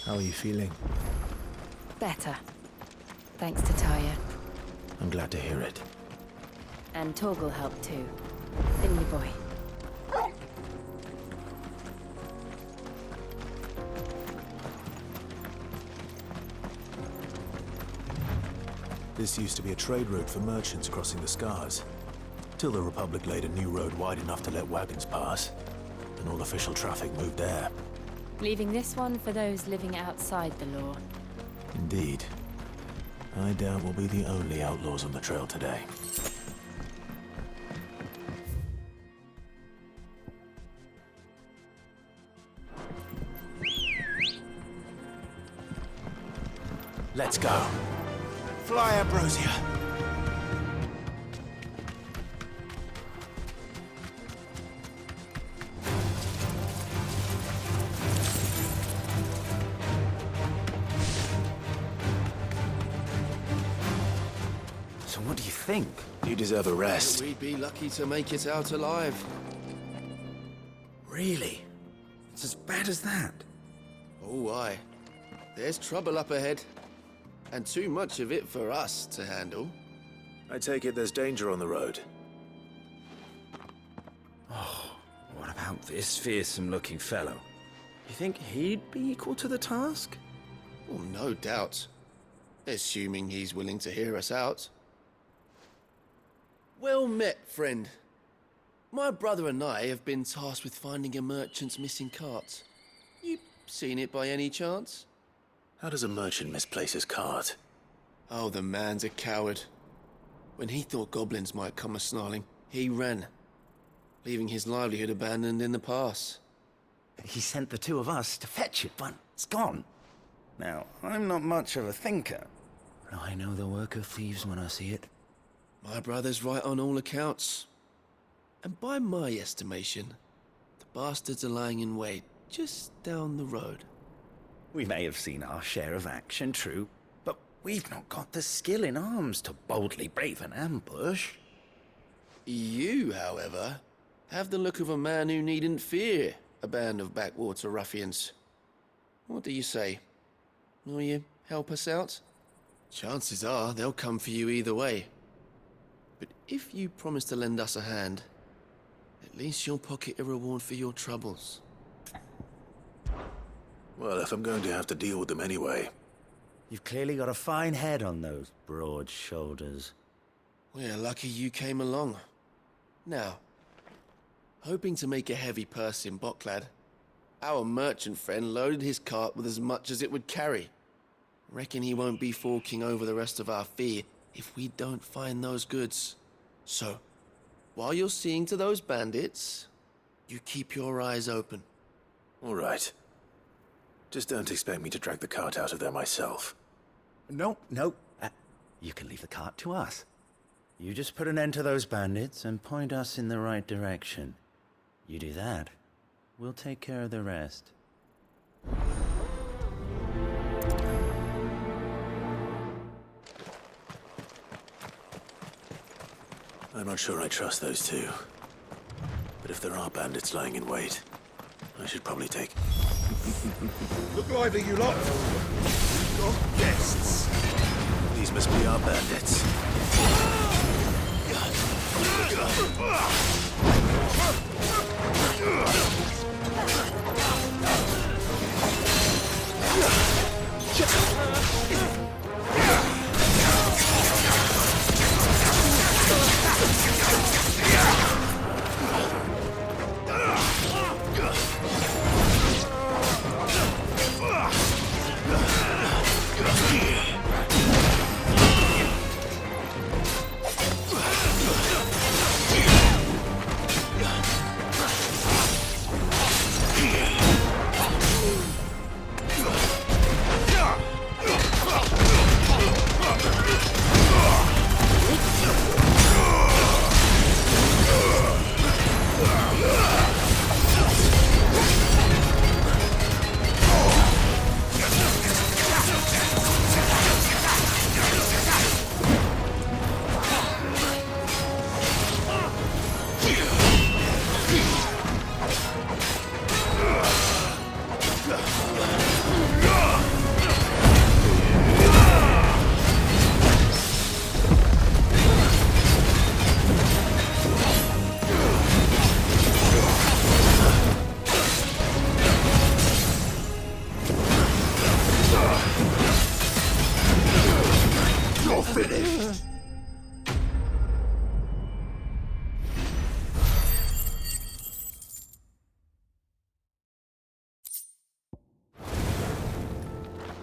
How are you feeling? Better. Thanks to Taya. I'm glad to hear it. And Torgal helped too. Didn't you, boy? This used to be a trade route for merchants crossing the Scars. Till the Republic laid a new road wide enough to let wagons pass. And all official traffic moved there. Leaving this one for those living outside the law. Indeed. I doubt we'll be the only outlaws on the trail today. Let's go. Fly, Ambrosia. So what do you think? You deserve a rest. We'd be lucky to make it out alive. Really? It's as bad as that? Oh, aye. There's trouble up ahead. And too much of it for us to handle. I take it there's danger on the road. What about this fearsome-looking fellow? You think he'd be equal to the task? Well, no doubt. Assuming he's willing to hear us out. Well met, friend. My brother and I have been tasked with finding a merchant's missing cart. You seen it by any chance? How does a merchant misplace his cart? Oh, the man's a coward. When he thought goblins might come a-snarling, he ran, leaving his livelihood abandoned in the pass. He sent the two of us to fetch it, but it's gone. Now, I'm not much of a thinker, but I know the work of thieves when I see it. My brother's right on all accounts. And by my estimation, the bastards are lying in wait just down the road. We may have seen our share of action, true, but we've not got the skill in arms to boldly brave an ambush. You, however, have the look of a man who needn't fear a band of backwater ruffians. What do you say? Will you help us out? Chances are they'll come for you either way. But if you promise to lend us a hand, at least you'll pocket a reward for your troubles. Well, if I'm going to have to deal with them anyway. You've clearly got a fine head on those broad shoulders. We're lucky you came along. Now, hoping to make a heavy purse in Boklad, our merchant friend loaded his cart with as much as it would carry. Reckon he won't be forking over the rest of our fee if we don't find those goods. So, while you're seeing to those bandits, you keep your eyes open. All right. Just don't expect me to drag the cart out of there myself. No. You can leave the cart to us. You just put an end to those bandits and point us in the right direction. You do that, we'll take care of the rest. I'm not sure I trust those two. But if there are bandits lying in wait, I should probably take... Look lively, you lot! We've got guests! These must be our bandits.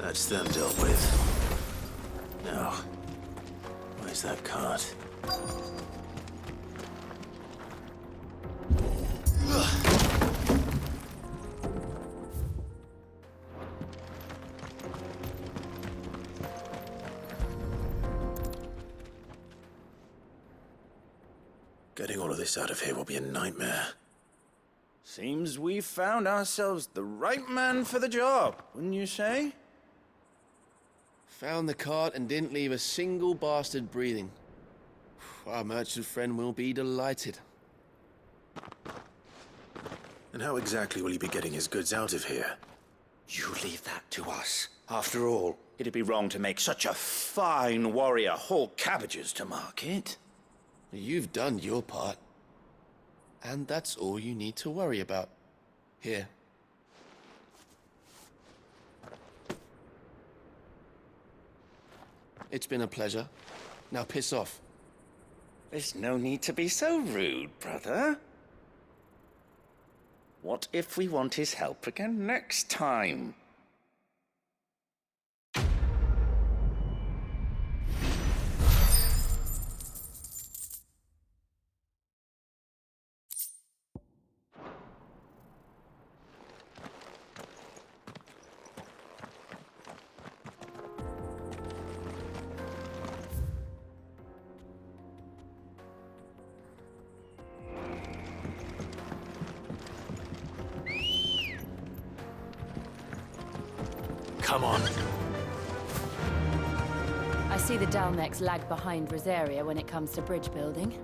That's them dealt with. Now, where's that cart? Getting all of this out of here will be a nightmare. Seems we've found ourselves the right man for the job, wouldn't you say? Found the cart and didn't leave a single bastard breathing. Our merchant friend will be delighted. And how exactly will he be getting his goods out of here? You leave that to us. After all, it'd be wrong to make such a fine warrior haul cabbages to market. You've done your part. And that's all you need to worry about. Here. It's been a pleasure. Now piss off. There's no need to be so rude, brother. What if we want his help again next time? Come on. I see the Dalnecs lag behind Rosaria when it comes to bridge building.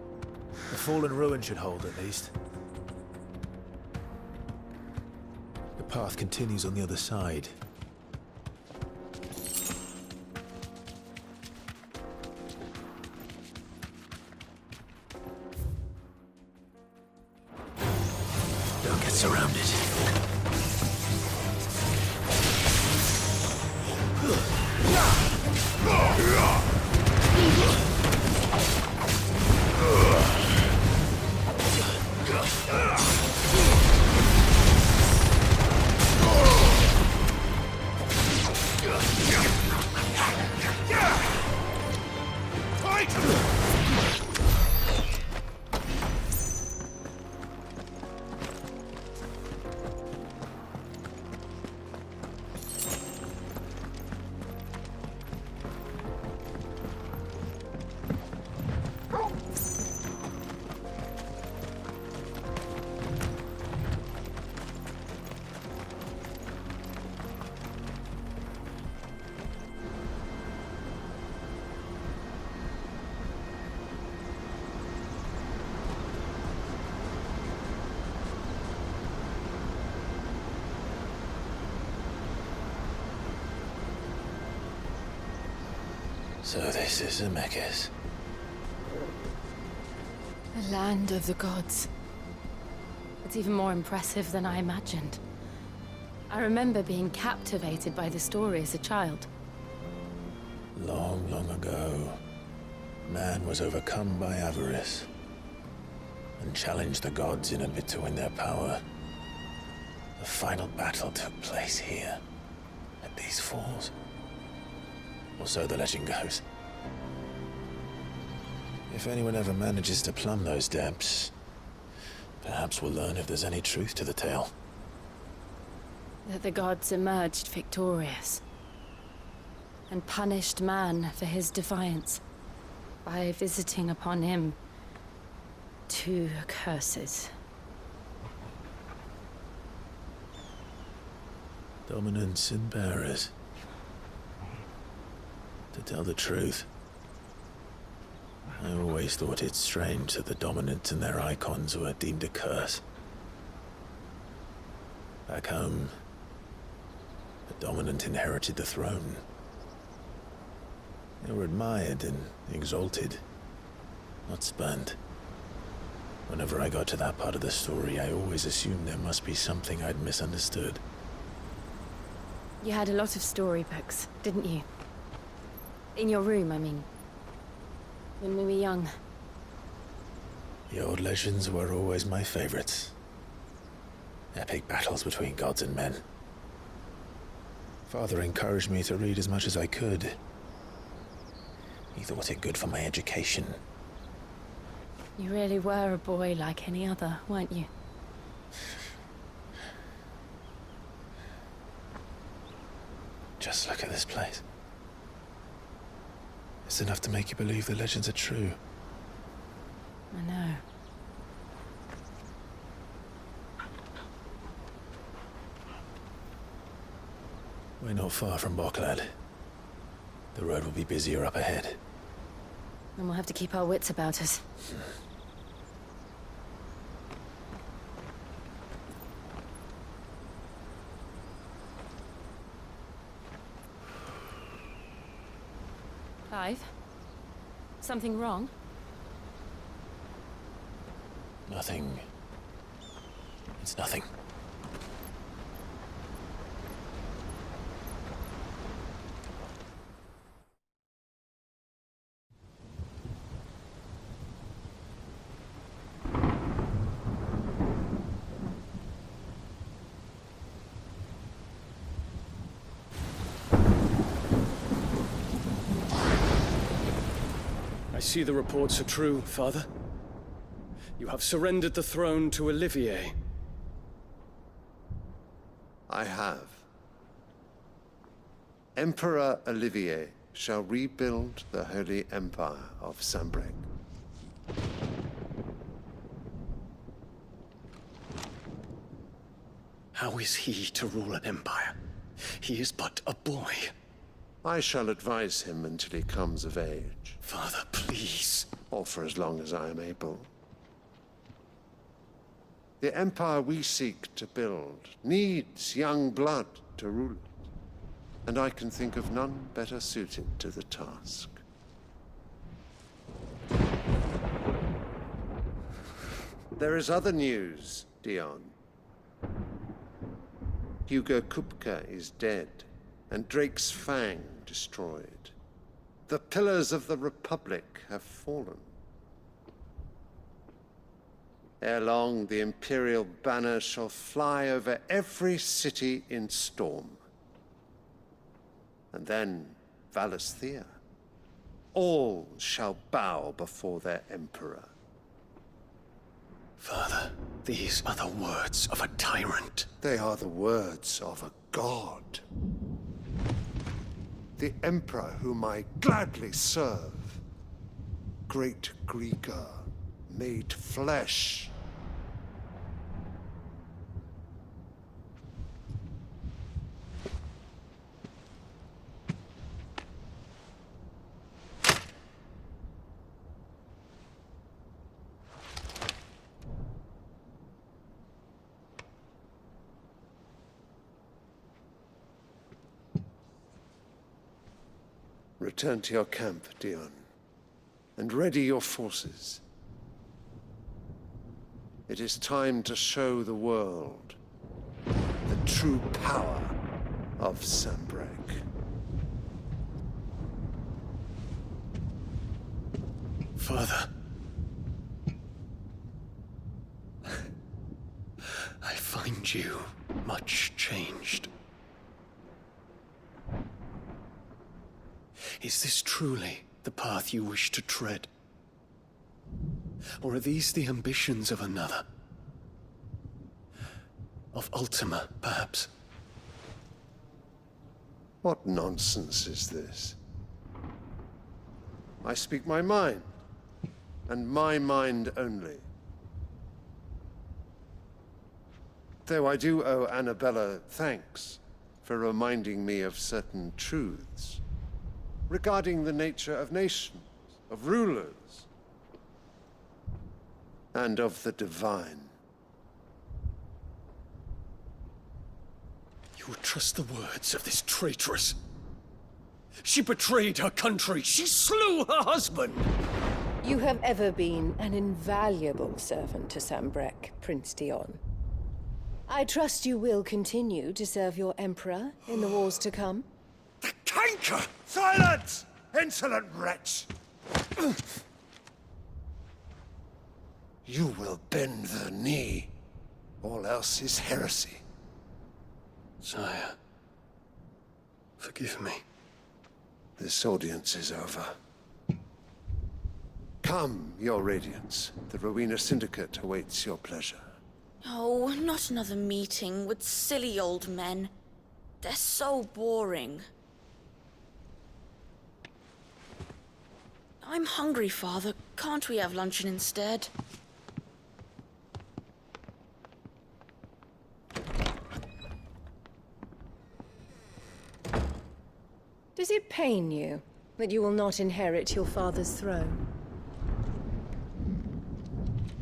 The fallen ruin should hold, at least. The path continues on the other side. Don't get surrounded. So this is Zemeckis. The land of the gods. It's even more impressive than I imagined. I remember being captivated by the story as a child. Long, long ago, man was overcome by avarice and challenged the gods in a bid to win their power. The final battle took place here, at these falls. Or so the legend goes. If anyone ever manages to plumb those depths, perhaps we'll learn if there's any truth to the tale. That the gods emerged victorious and punished man for his defiance by visiting upon him 2 curses. Dominants and bearers. To tell the truth, I always thought it strange that the dominants and their icons were deemed a curse. Back home, the dominant inherited the throne. They were admired and exalted, not spurned. Whenever I got to that part of the story, I always assumed there must be something I'd misunderstood. You had a lot of storybooks, didn't you? In your room, I mean. When we were young. The old legends were always my favorites. Epic battles between gods and men. Father encouraged me to read as much as I could. He thought it good for my education. You really were a boy like any other, weren't you? Just look at this place. It's enough to make you believe the legends are true. I know. We're not far from Boklad. The road will be busier up ahead. And we'll have to keep our wits about us. Clive? Something wrong? Nothing. It's nothing. I see the reports are true, Father. You have surrendered the throne to Olivier. I have. Emperor Olivier shall rebuild the Holy Empire of Sanbreque. How is he to rule an empire? He is but a boy. I shall advise him until he comes of age, Father, please. or for as long as I am able. The empire we seek to build needs young blood to rule it, and I can think of none better suited to the task. There is other news, Dion. Hugo Kupka is dead, and Drake's Fang destroyed. The pillars of the Republic have fallen. Ere long, the Imperial banner shall fly over every city in Storm. And then Valisthea. All shall bow before their Emperor. Father, these are the words of a tyrant. They are the words of a god. The Emperor whom I gladly serve. Great Grieger, made flesh. Return to your camp, Dion, and ready your forces. It is time to show the world the true power of Sanbreque. Father. I find you much changed. Is this truly the path you wish to tread? Or are these the ambitions of another? Of Ultima, perhaps? What nonsense is this? I speak my mind, and my mind only. Though I do owe Annabella thanks for reminding me of certain truths regarding the nature of nations, of rulers, and of the divine. You would trust the words of this traitress? She betrayed her country. She slew her husband. You have ever been an invaluable servant to Sanbreque, Prince Dion. I trust you will continue to serve your Emperor in the wars to come. The canker! Silence! Insolent wretch! You will bend the knee. All else is heresy. Sire, Forgive me. This audience is over. Come, Your Radiance. The Rowena Syndicate awaits your pleasure. Oh, not another meeting with silly old men. They're so boring. I'm hungry, Father. Can't we have luncheon instead? Does it pain you that you will not inherit your father's throne?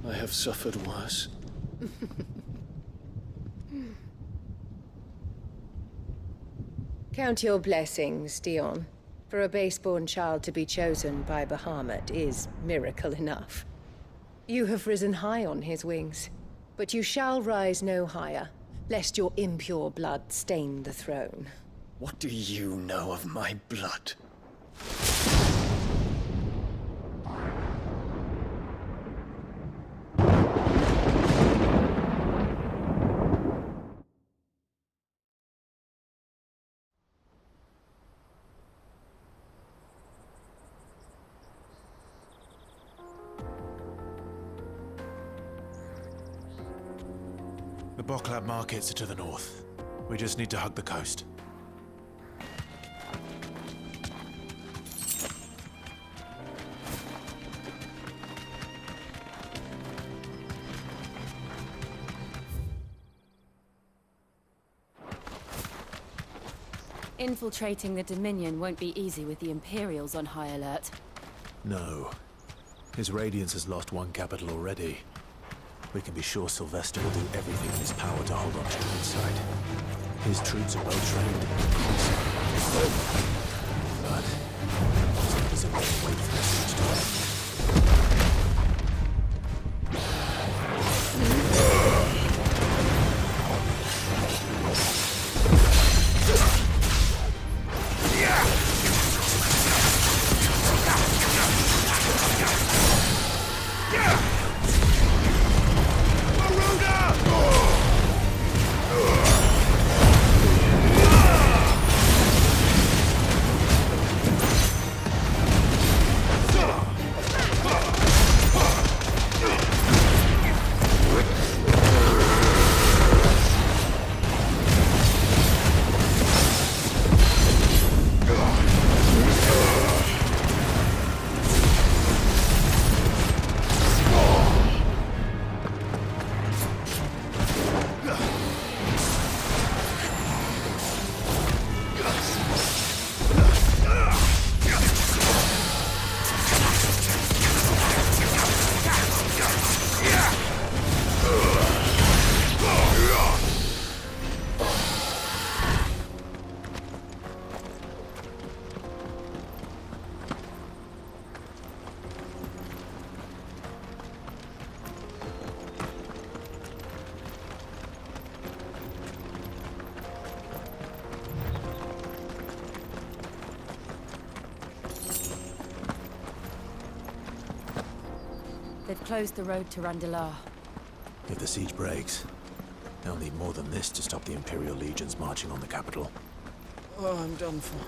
I have suffered worse. Count your blessings, Dion. For a base-born child to be chosen by Bahamut is miracle enough. You have risen high on his wings, but you shall rise no higher, lest your impure blood stain the throne. What do you know of my blood? The Boklab markets are to the north. We just need to hug the coast. Infiltrating the Dominion won't be easy with the Imperials on high alert. No. His Radiance has lost one capital already. We can be sure Sylvester will do everything in his power to hold on to the inside. His troops are well trained. But there's a way to wait for the siege to end. They've closed the road to Randalar. If the siege breaks, they'll need more than this to stop the Imperial legions marching on the capital. Oh, I'm done for.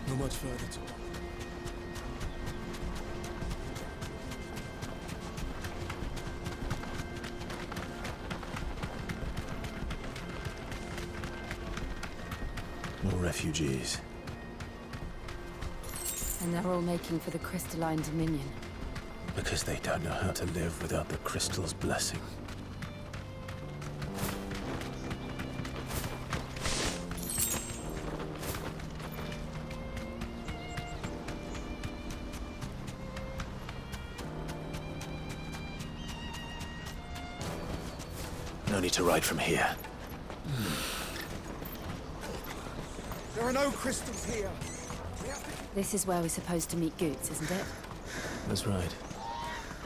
Not much further to walk. More refugees. And they're all making for the Crystalline Dominion. Because they don't know how to live without the crystal's blessing. No need to ride from here. There are no crystals here. This is where we're supposed to meet Goots, isn't it? That's right.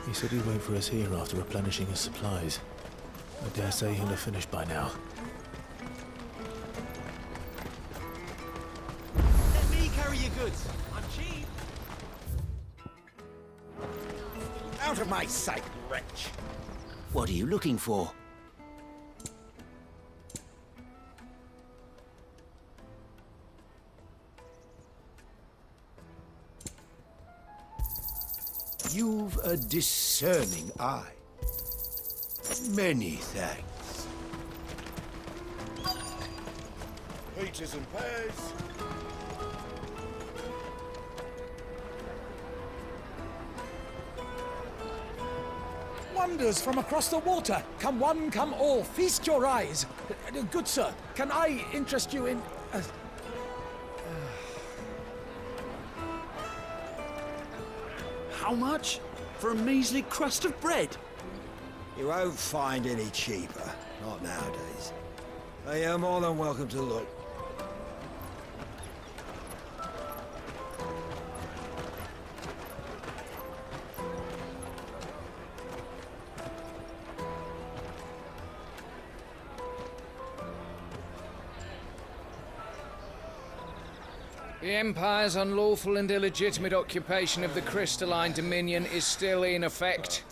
He said he'd wait for us here after replenishing his supplies. I dare say he'll have finished by now. Let me carry your goods. I'm cheap. Out of my sight, wretch. What are you looking for? You've a discerning eye. Many thanks. Peaches and pears. Wonders from across the water. Come one, come all. Feast your eyes. Good sir, can I interest you in... How much? For a measly crust of bread? You won't find any cheaper. Not nowadays. But you're more than welcome to look. The Empire's unlawful and illegitimate occupation of the Crystalline Dominion is still in effect.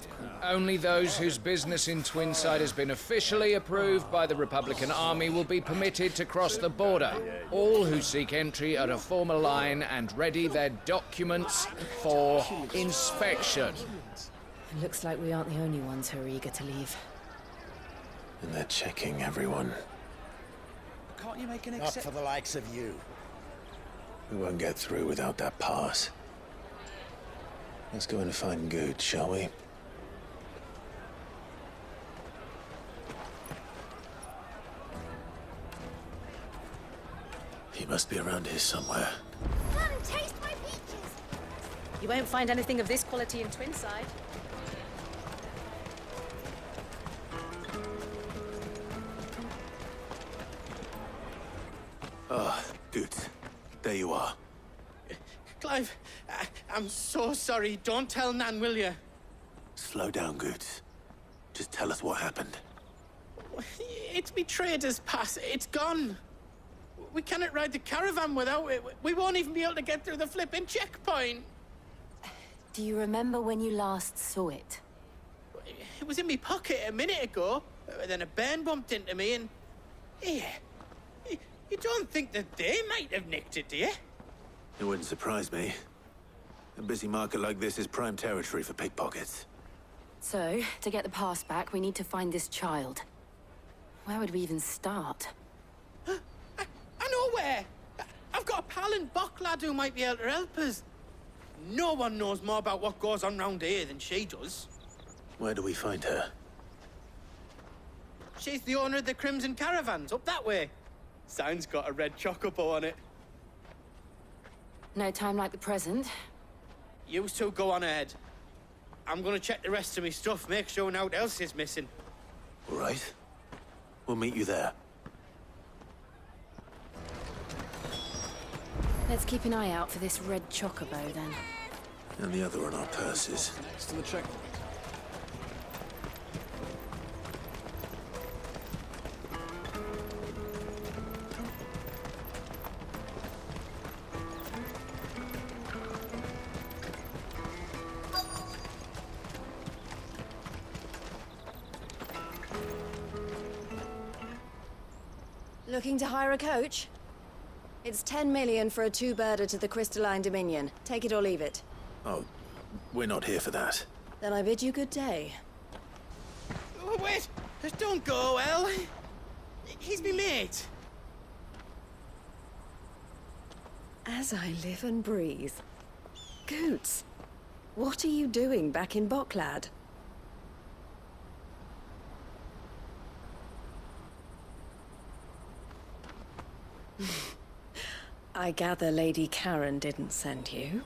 Only those whose business in Twinside has been officially approved by the Republican Army will be permitted to cross the border. All who seek entry are to form a line and ready their documents for inspection. It looks like we aren't the only ones who are eager to leave. And they're checking everyone. Can't you make an Not for the likes of you. We won't get through without that pass. Let's go and find Good, shall we? He must be around here somewhere. Come taste my peaches! You won't find anything of this quality in Twinside. Ah, Good. There you are. Clive, I'm so sorry. Don't tell Nan, will you? Slow down, Good. Just tell us what happened. It's me trader's pass. It's gone. We cannot ride the caravan without it. We won't even be able to get through the flipping checkpoint. Do you remember when you last saw it? It was in my pocket a minute ago. Then a bairn bumped into me and... Here. You don't think that they might have nicked it, do you? It wouldn't surprise me. A busy market like this is prime territory for pickpockets. So, to get the pass back, we need to find this child. Where would we even start? I know where! I've got a pal in Bocklad who might be able to help us. No one knows more about what goes on round here than she does. Where do we find her? She's the owner of the Crimson Caravans, up that way. Sign's got a red chocobo on it. No time like the present. You two go on ahead. I'm gonna check the rest of my stuff, make sure naught else is missing. All right. We'll meet you there. Let's keep an eye out for this red chocobo, then. And the other on our purses. Next to the checkpoint. Looking to hire a coach? It's 10 million for a two-birder to the Crystalline Dominion. Take it or leave it. Oh, we're not here for that. Then I bid you good day. Oh, wait! Don't go, El. He's me mate. As I live and breathe. Goots, what are you doing back in Bocklad? I gather Lady Karen didn't send you.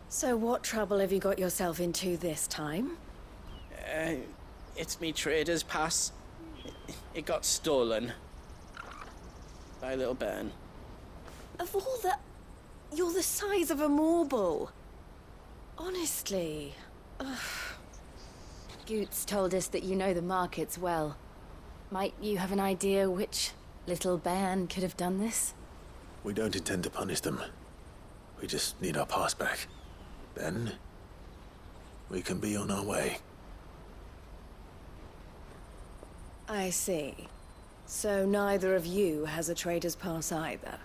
So what trouble have you got yourself into this time? It's me trader's pass. It got stolen. By little Ben. Of all the... You're the size of a marble. Honestly. Ugh. Goots told us that you know the markets well. Might you have an idea which little band could have done this? We don't intend to punish them. We just need our pass back. Then, we can be on our way. I see. So neither of you has a trader's pass either.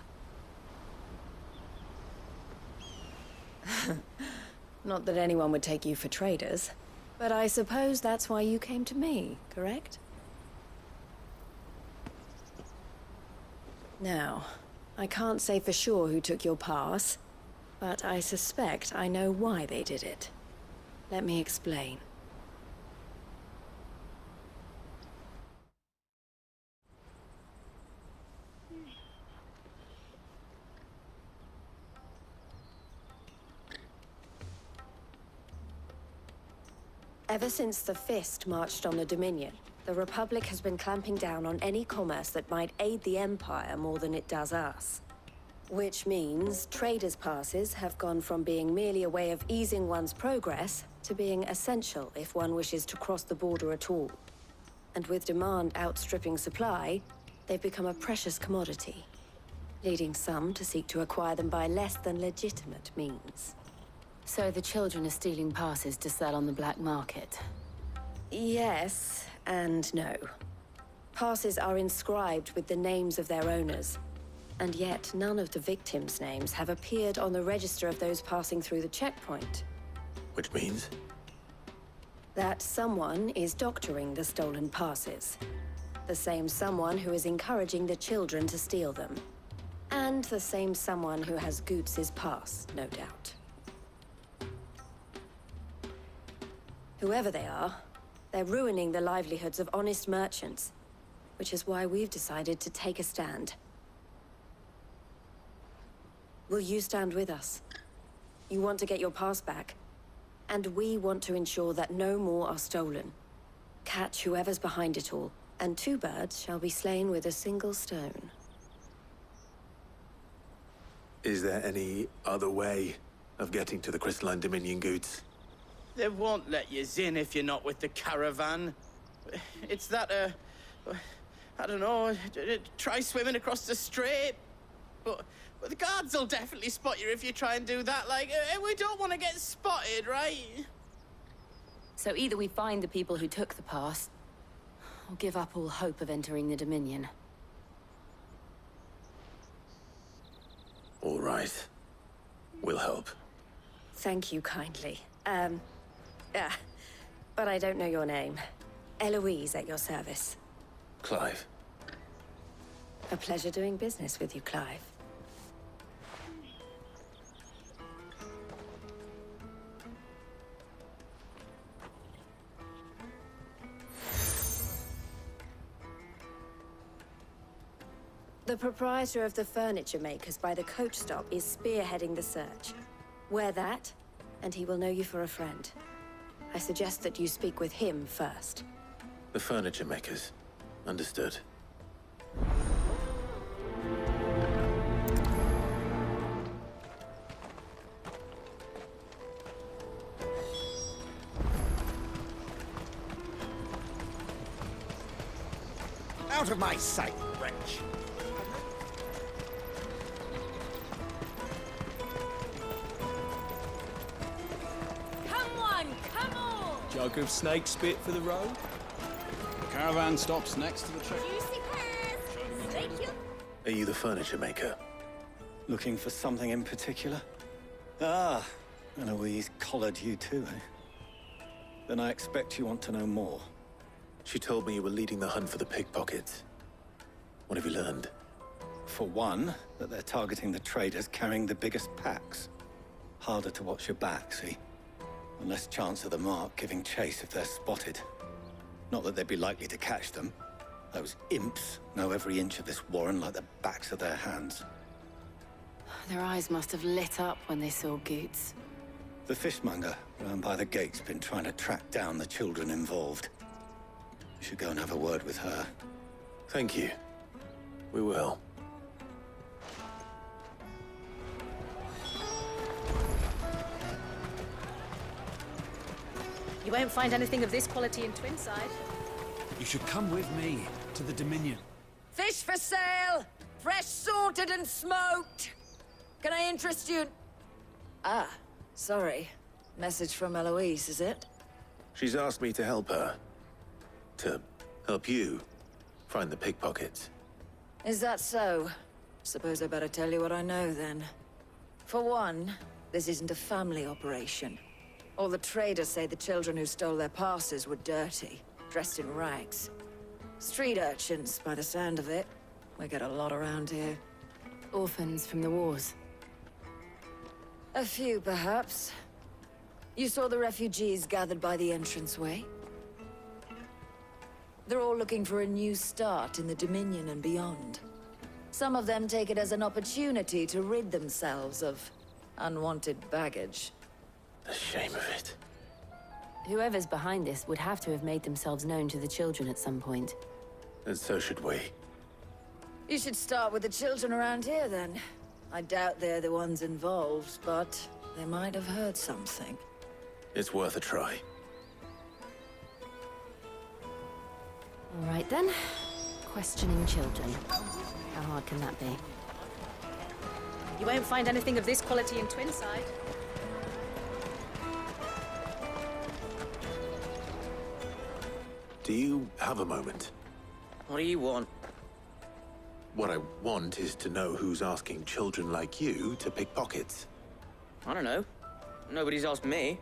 Not that anyone would take you for traders, but I suppose that's why you came to me, correct? Now, I can't say for sure who took your pass, but I suspect I know why they did it. Let me explain. Ever since the Fist marched on the Dominion, the Republic has been clamping down on any commerce that might aid the Empire more than it does us. Which means traders' passes have gone from being merely a way of easing one's progress to being essential if one wishes to cross the border at all. And with demand outstripping supply, they've become a precious commodity, leading some to seek to acquire them by less than legitimate means. So the children are stealing passes to sell on the black market? Yes, and no. Passes are inscribed with the names of their owners, and yet none of the victims' names have appeared on the register of those passing through the checkpoint. Which means? That someone is doctoring the stolen passes. The same someone who is encouraging the children to steal them. And the same someone who has Goots' pass, no doubt. Whoever they are, they're ruining the livelihoods of honest merchants, which is why we've decided to take a stand. Will you stand with us? You want to get your pass back, and we want to ensure that no more are stolen. Catch whoever's behind it all, and two birds shall be slain with a single stone. Is there any other way of getting to the Crystalline Dominion, Goots? They won't let you in if you're not with the caravan. It's that, I don't know, try swimming across the strait. But the guards will definitely spot you if you try and do that. Like, we don't want to get spotted, right? So either we find the people who took the pass, or give up all hope of entering the Dominion. All right. We'll help. Thank you kindly. But I don't know your name. Eloise at your service. Clive. A pleasure doing business with you, Clive. The proprietor of the furniture makers by the coach stop is spearheading the search. Wear that, and he will know you for a friend. I suggest that you speak with him first. The furniture makers. Understood. Out of my sight, wretch! Jug of snake spit for the road? The caravan stops next to the check. Are you the furniture maker? Looking for something in particular? Ah, Eloise collared you too, eh? Then I expect you want to know more. She told me you were leading the hunt for the pickpockets. What have you learned? For one, that they're targeting the traders carrying the biggest packs. Harder to watch your back, see? And less chance of the mark giving chase if they're spotted. Not that they'd be likely to catch them. Those imps know every inch of this warren like the backs of their hands. Their eyes must have lit up when they saw Goots. The fishmonger round by the gate's been trying to track down the children involved. You should go and have a word with her. Thank you. We will. You won't find anything of this quality in Twinside. You should come with me to the Dominion. Fish for sale! Fresh sorted and smoked! Can I interest you? Ah, sorry. Message from Eloise, is it? She's asked me to help her. To help you find the pickpockets. Is that so? Suppose I better tell you what I know, then. For one, this isn't a family operation. All the traders say the children who stole their passes were dirty, dressed in rags. Street urchins, by the sound of it. We get a lot around here. Orphans from the wars. A few, perhaps. You saw the refugees gathered by the entranceway? They're all looking for a new start in the Dominion and beyond. Some of them take it as an opportunity to rid themselves of unwanted baggage. The shame of it. Whoever's behind this would have to have made themselves known to the children at some point. And so should we. You should start with the children around here, then. I doubt they're the ones involved, but they might have heard something. It's worth a try. All right, then. Questioning children. How hard can that be? You won't find anything of this quality in Twinside. Do you have a moment? What do you want? What I want is to know who's asking children like you to pick pockets. I don't know. Nobody's asked me.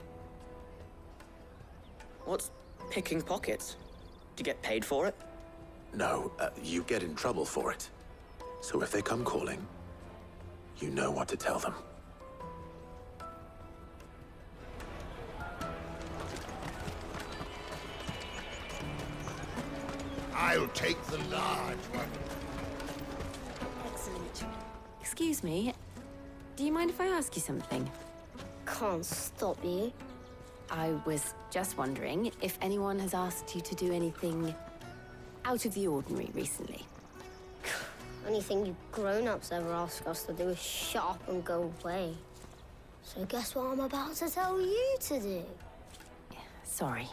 What's picking pockets? Do you get paid for it? No, you get in trouble for it. So if they come calling, you know what to tell them. I'll take the large one. Excellent. Excuse me, do you mind if I ask you something? Can't stop you. I was just wondering if anyone has asked you to do anything out of the ordinary recently. Anything you grown-ups ever ask us to do is shut up and go away. So guess what I'm about to tell you to do? Sorry.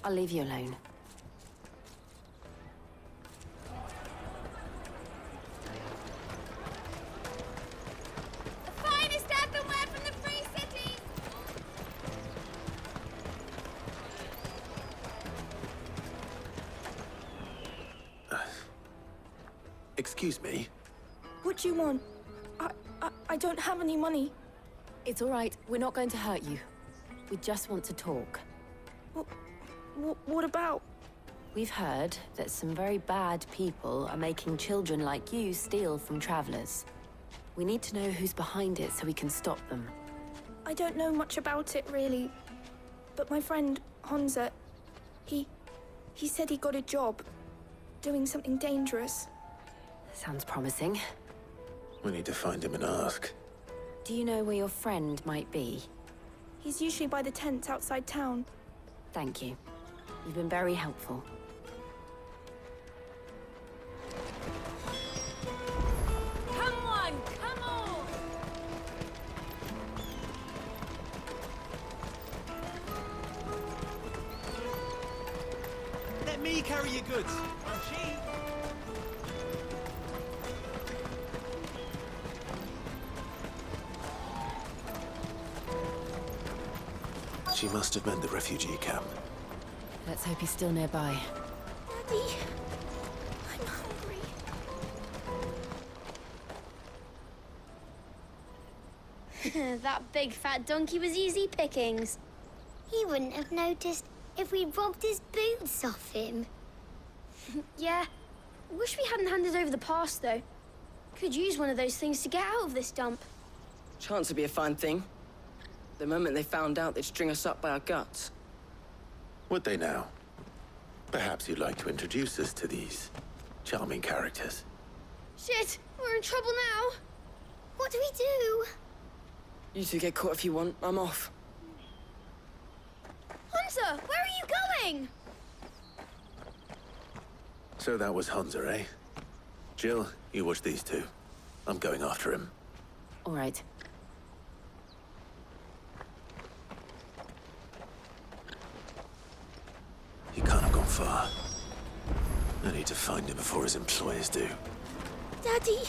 I'll leave you alone. Excuse me? What do you want? I don't have any money. It's all right. We're not going to hurt you. We just want to talk. What about? We've heard that some very bad people are making children like you steal from travelers. We need to know who's behind it so we can stop them. I don't know much about it, really. But my friend, Honza, he said he got a job doing something dangerous. Sounds promising. We need to find him and ask. Do you know where your friend might be? He's usually by the tents outside town. Thank you. You've been very helpful. Come on, come on! Let me carry your goods. I'm cheap. She must have meant the refugee camp. Let's hope he's still nearby. Daddy, I'm hungry. That big fat donkey was easy pickings. He wouldn't have noticed if we robbed his boots off him. Yeah. Wish we hadn't handed over the pass, though. Could use one of those things to get out of this dump. Chance would be a fine thing. The moment they found out, they'd string us up by our guts. Would they now? Perhaps you'd like to introduce us to these charming characters. Shit, we're in trouble now. What do we do? You two get caught if you want. I'm off. Hunter, where are you going? So that was Hunter, eh? Jill, you watch these two. I'm going after him. All right. He can't have gone far. I need to find him before his employers do. Daddy.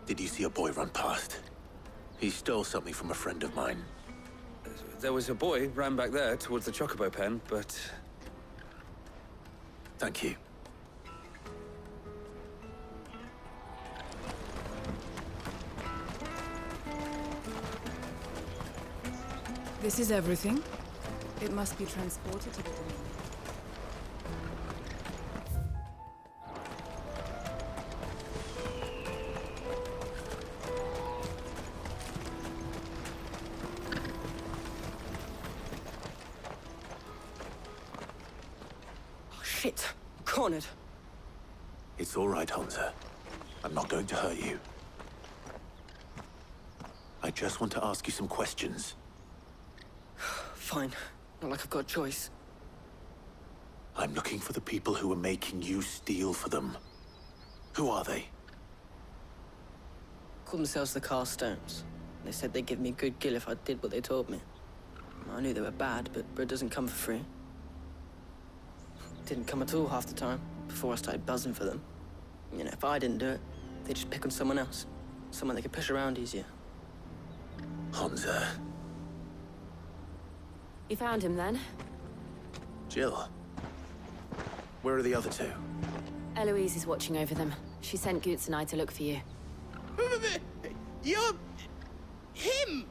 Did you see a boy run past? He stole something from a friend of mine. There was a boy ran back there towards the Chocobo pen, but... Thank you. This is everything. It must be transported to the Dominion. Shit. Cornered. It's all right, Hunter. I'm not going to hurt you. I just want to ask you some questions. Fine. Not like I've got a choice. I'm looking for the people who are making you steal for them. Who are they? Called themselves the Carstones. They said they'd give me a good gill if I did what they told me. I knew they were bad, but bread doesn't come for free. Didn't come at all half the time, before I started buzzing for them. You know, if I didn't do it, they'd just pick on someone else. Someone they could push around easier. Hunter. You found him then? Jill. Where are the other two? Eloise is watching over them. She sent Goots and I to look for you. You're... him!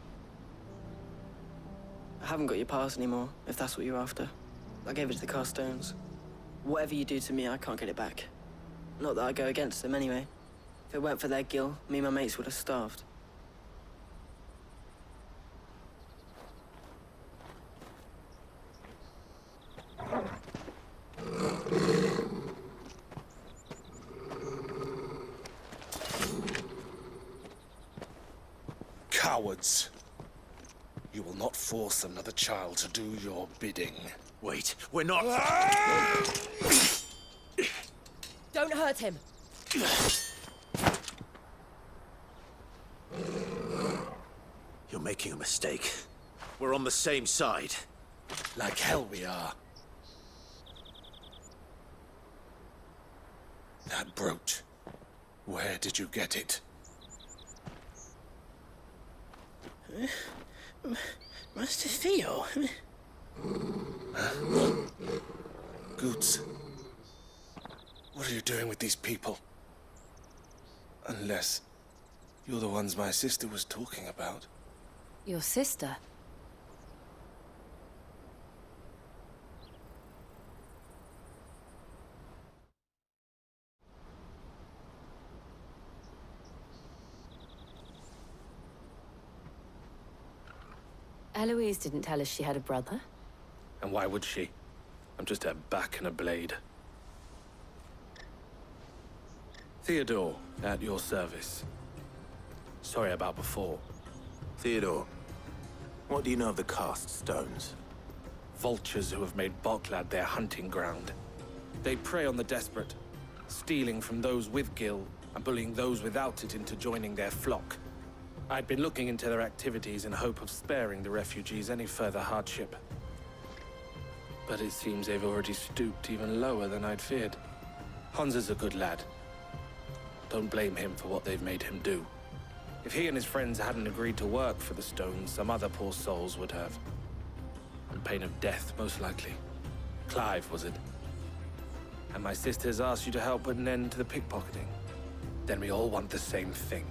I haven't got your pass anymore, if that's what you're after. I gave it to the Carstones. Whatever you do to me, I can't get it back. Not that I go against them anyway. If it weren't for their gill, me and my mates would have starved. Cowards. You will not force another child to do your bidding. Wait, we're not... Don't hurt him! You're making a mistake. We're on the same side. Like hell we are. That brooch. Where did you get it? Master Theo? Goots. What are you doing with these people? Unless you're the ones my sister was talking about. Your sister? Eloise didn't tell us she had a brother. And why would she? I'm just her back and a blade. Theodore, at your service. Sorry about before. Theodore, what do you know of the Cast Stones? Vultures who have made Boklad their hunting ground. They prey on the desperate, stealing from those with gil and bullying those without it into joining their flock. I'd been looking into their activities in hope of sparing the refugees any further hardship. But it seems they've already stooped even lower than I'd feared. Hans is a good lad. Don't blame him for what they've made him do. If he and his friends hadn't agreed to work for the Stones, some other poor souls would have. On pain of death, most likely. Clive, was it? And my sisters asked you to help put an end to the pickpocketing. Then we all want the same thing.